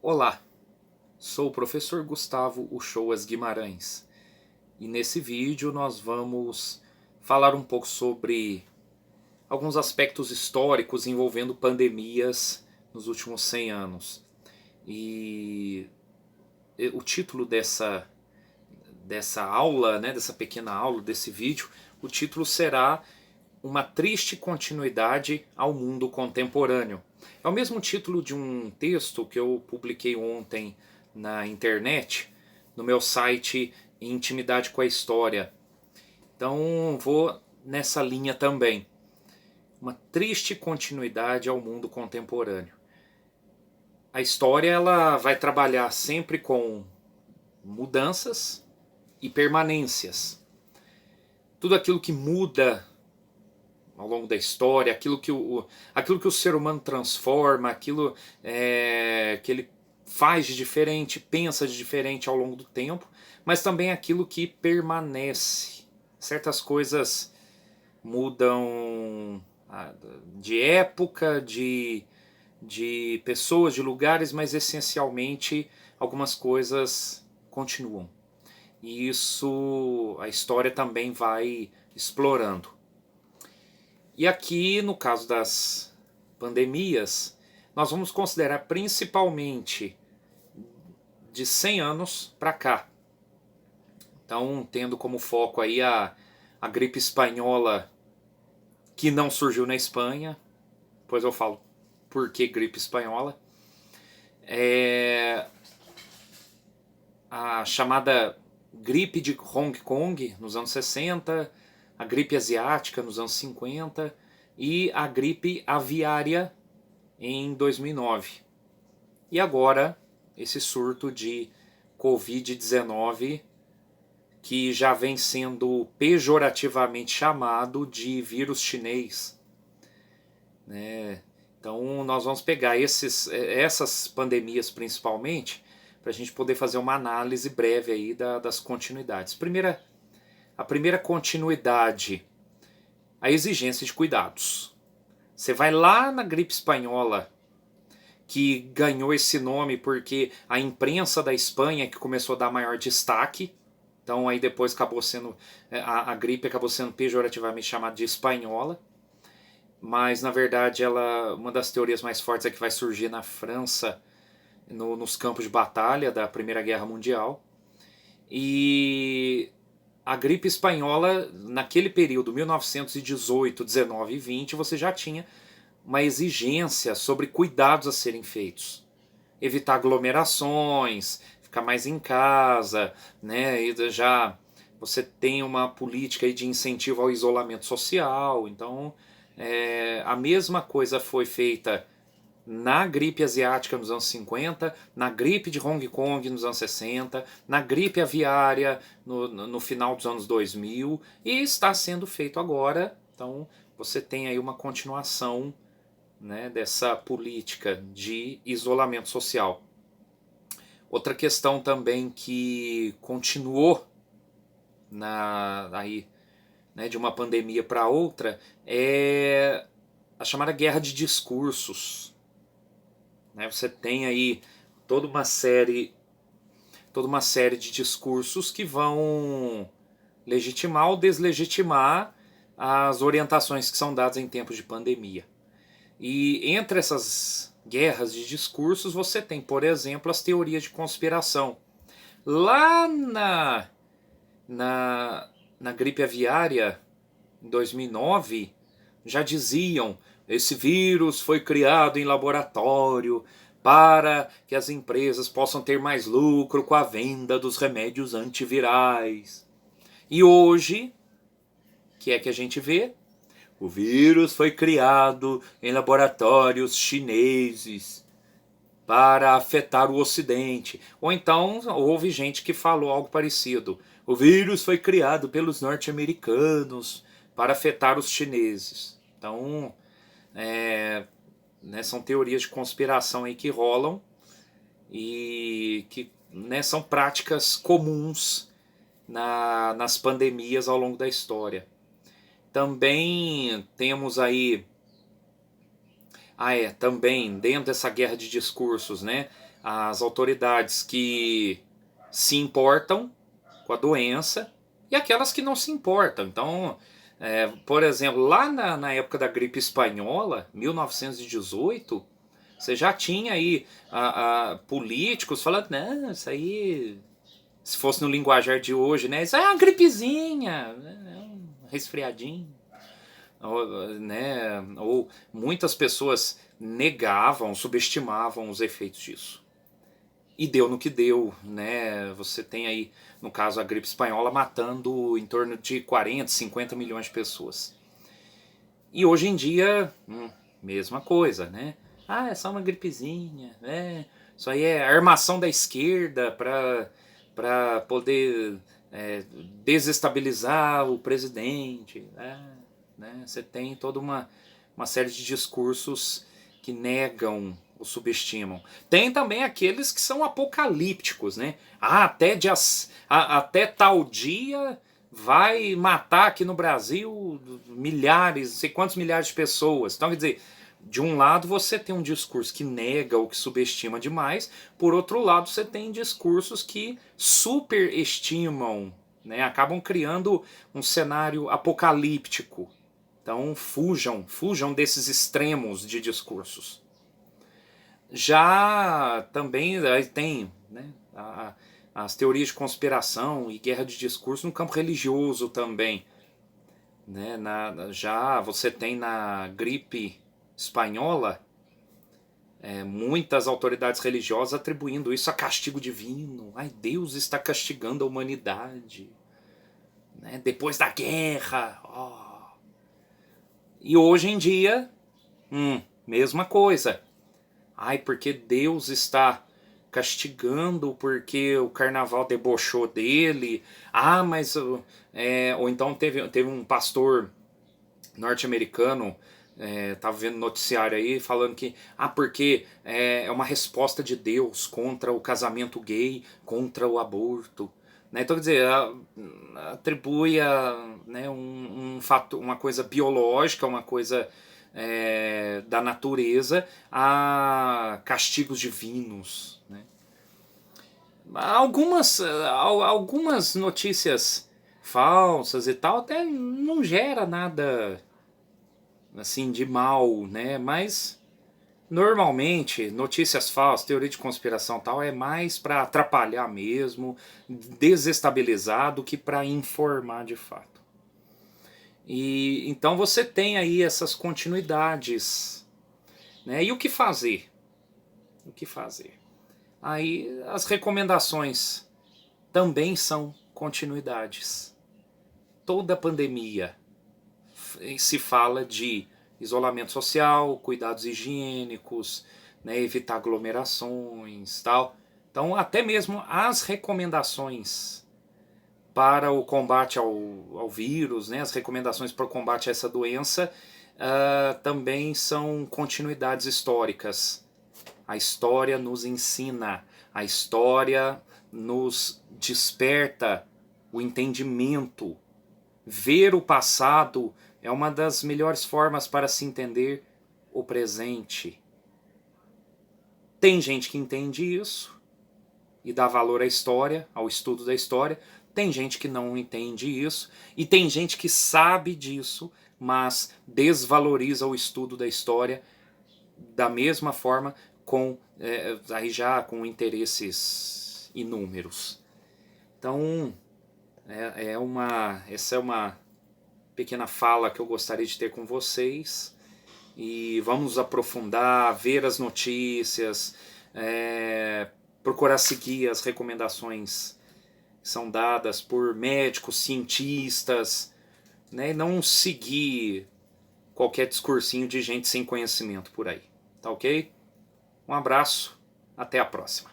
Olá, sou o professor Gustavo Uchoas Guimarães e nesse vídeo nós vamos falar um pouco sobre alguns aspectos históricos envolvendo pandemias nos últimos 100 anos. E o título dessa aula, dessa pequena aula, desse vídeo, o título será Uma Triste Continuidade ao Mundo Contemporâneo. É o mesmo título de um texto que eu publiquei ontem na internet, no meu site Intimidade com a História. Então vou nessa linha também. Uma triste continuidade ao mundo contemporâneo. A história ela vai trabalhar sempre com mudanças e permanências. Tudo aquilo que muda ao longo da história, aquilo que o ser humano transforma, aquilo que ele faz de diferente, pensa de diferente ao longo do tempo, mas também aquilo que permanece. Certas coisas mudam de época, de pessoas, de lugares, mas essencialmente algumas coisas continuam. E isso a história também vai explorando. E aqui, no caso das pandemias, nós vamos considerar principalmente de 100 anos para cá. Então, tendo como foco aí a gripe espanhola, que não surgiu na Espanha, depois eu falo por que gripe espanhola. A chamada gripe de Hong Kong nos anos 60, a gripe asiática nos anos 50 e a gripe aviária em 2009. E agora esse surto de Covid-19 que já vem sendo pejorativamente chamado de vírus chinês. Então nós vamos pegar essas pandemias principalmente para a gente poder fazer uma análise breve aí das continuidades. A primeira continuidade, a exigência de cuidados. Você vai lá na gripe espanhola, que ganhou esse nome porque a imprensa da Espanha que começou a dar maior destaque. Então aí depois acabou sendo a gripe acabou sendo pejorativamente chamada de espanhola. Mas na verdade uma das teorias mais fortes é que vai surgir na França, nos campos de batalha da Primeira Guerra Mundial. E a gripe espanhola, naquele período, 1918, 19 e 20, você já tinha uma exigência sobre cuidados a serem feitos. Evitar aglomerações, ficar mais em casa, E já você tem uma política aí de incentivo ao isolamento social. Então, a mesma coisa foi feita na gripe asiática nos anos 50, na gripe de Hong Kong nos anos 60, na gripe aviária no final dos anos 2000 e está sendo feito agora. Então você tem aí uma continuação dessa política de isolamento social. Outra questão também que continuou aí, de uma pandemia para outra é a chamada guerra de discursos. Você tem aí toda uma série de discursos que vão legitimar ou deslegitimar as orientações que são dadas em tempos de pandemia. E entre essas guerras de discursos você tem, por exemplo, as teorias de conspiração. Lá na gripe aviária, em 2009, já diziam: esse vírus foi criado em laboratório para que as empresas possam ter mais lucro com a venda dos remédios antivirais. E hoje, o que é que a gente vê? O vírus foi criado em laboratórios chineses para afetar o Ocidente. Ou então houve gente que falou algo parecido. O vírus foi criado pelos norte-americanos para afetar os chineses. Então, são teorias de conspiração aí que rolam e que são práticas comuns nas pandemias ao longo da história. Também temos aí Também dentro dessa guerra de discursos, né, as autoridades que se importam com a doença e aquelas que não se importam. Então, por exemplo, lá na época da gripe espanhola, 1918, você já tinha aí políticos falando, não, isso aí, se fosse no linguajar de hoje, né, isso é uma gripezinha, é um resfriadinho. Ou muitas pessoas negavam, subestimavam os efeitos disso. E deu no que deu, né? Você tem aí, no caso, a gripe espanhola matando em torno de 40, 50 milhões de pessoas. E hoje em dia, mesma coisa, né? É só uma gripezinha, isso aí é armação da esquerda para poder desestabilizar o presidente, né? Você tem toda uma série de discursos que negam ou subestimam. Tem também aqueles que são apocalípticos, né? Até tal dia vai matar aqui no Brasil milhares, não sei quantos milhares de pessoas. Então, quer dizer, de um lado você tem um discurso que nega ou que subestima demais, por outro lado você tem discursos que superestimam, né? Acabam criando um cenário apocalíptico. Então fujam desses extremos de discursos. Já também tem, né, as teorias de conspiração e guerra de discurso no campo religioso também. Né, já você tem na gripe espanhola muitas autoridades religiosas atribuindo isso a castigo divino. Deus está castigando a humanidade, né, depois da guerra. E hoje em dia, mesma coisa. Porque Deus está castigando porque o carnaval debochou dele. Mas... ou então teve um pastor norte-americano, tava vendo noticiário aí, falando que porque é uma resposta de Deus contra o casamento gay, contra o aborto. Né? Então, quer dizer, atribui né, fato, uma coisa biológica, uma coisa da natureza a castigos divinos. Né? Algumas notícias falsas e tal até não gera nada assim de mal, né? Mas normalmente notícias falsas, teoria de conspiração e tal é mais para atrapalhar mesmo, desestabilizar do que para informar de fato. E então você tem aí essas continuidades, né? E o que fazer? O que fazer? Aí as recomendações também são continuidades. Toda pandemia se fala de isolamento social, cuidados higiênicos, né, evitar aglomerações, tal. Então até mesmo as recomendações para o combate ao vírus, né, as recomendações para o combate a essa doença também são continuidades históricas. A história nos ensina, a história nos desperta o entendimento. Ver o passado é uma das melhores formas para se entender o presente. Tem gente que entende isso e dá valor à história, ao estudo da história. Tem gente que não entende isso e tem gente que sabe disso, mas desvaloriza o estudo da história da mesma forma, aí já com interesses inúmeros. Então, essa é uma pequena fala que eu gostaria de ter com vocês. E vamos nos aprofundar, ver as notícias, procurar seguir as recomendações que são dadas por médicos, cientistas, né, e não seguir qualquer discursinho de gente sem conhecimento por aí. Tá ok? Um abraço, até a próxima.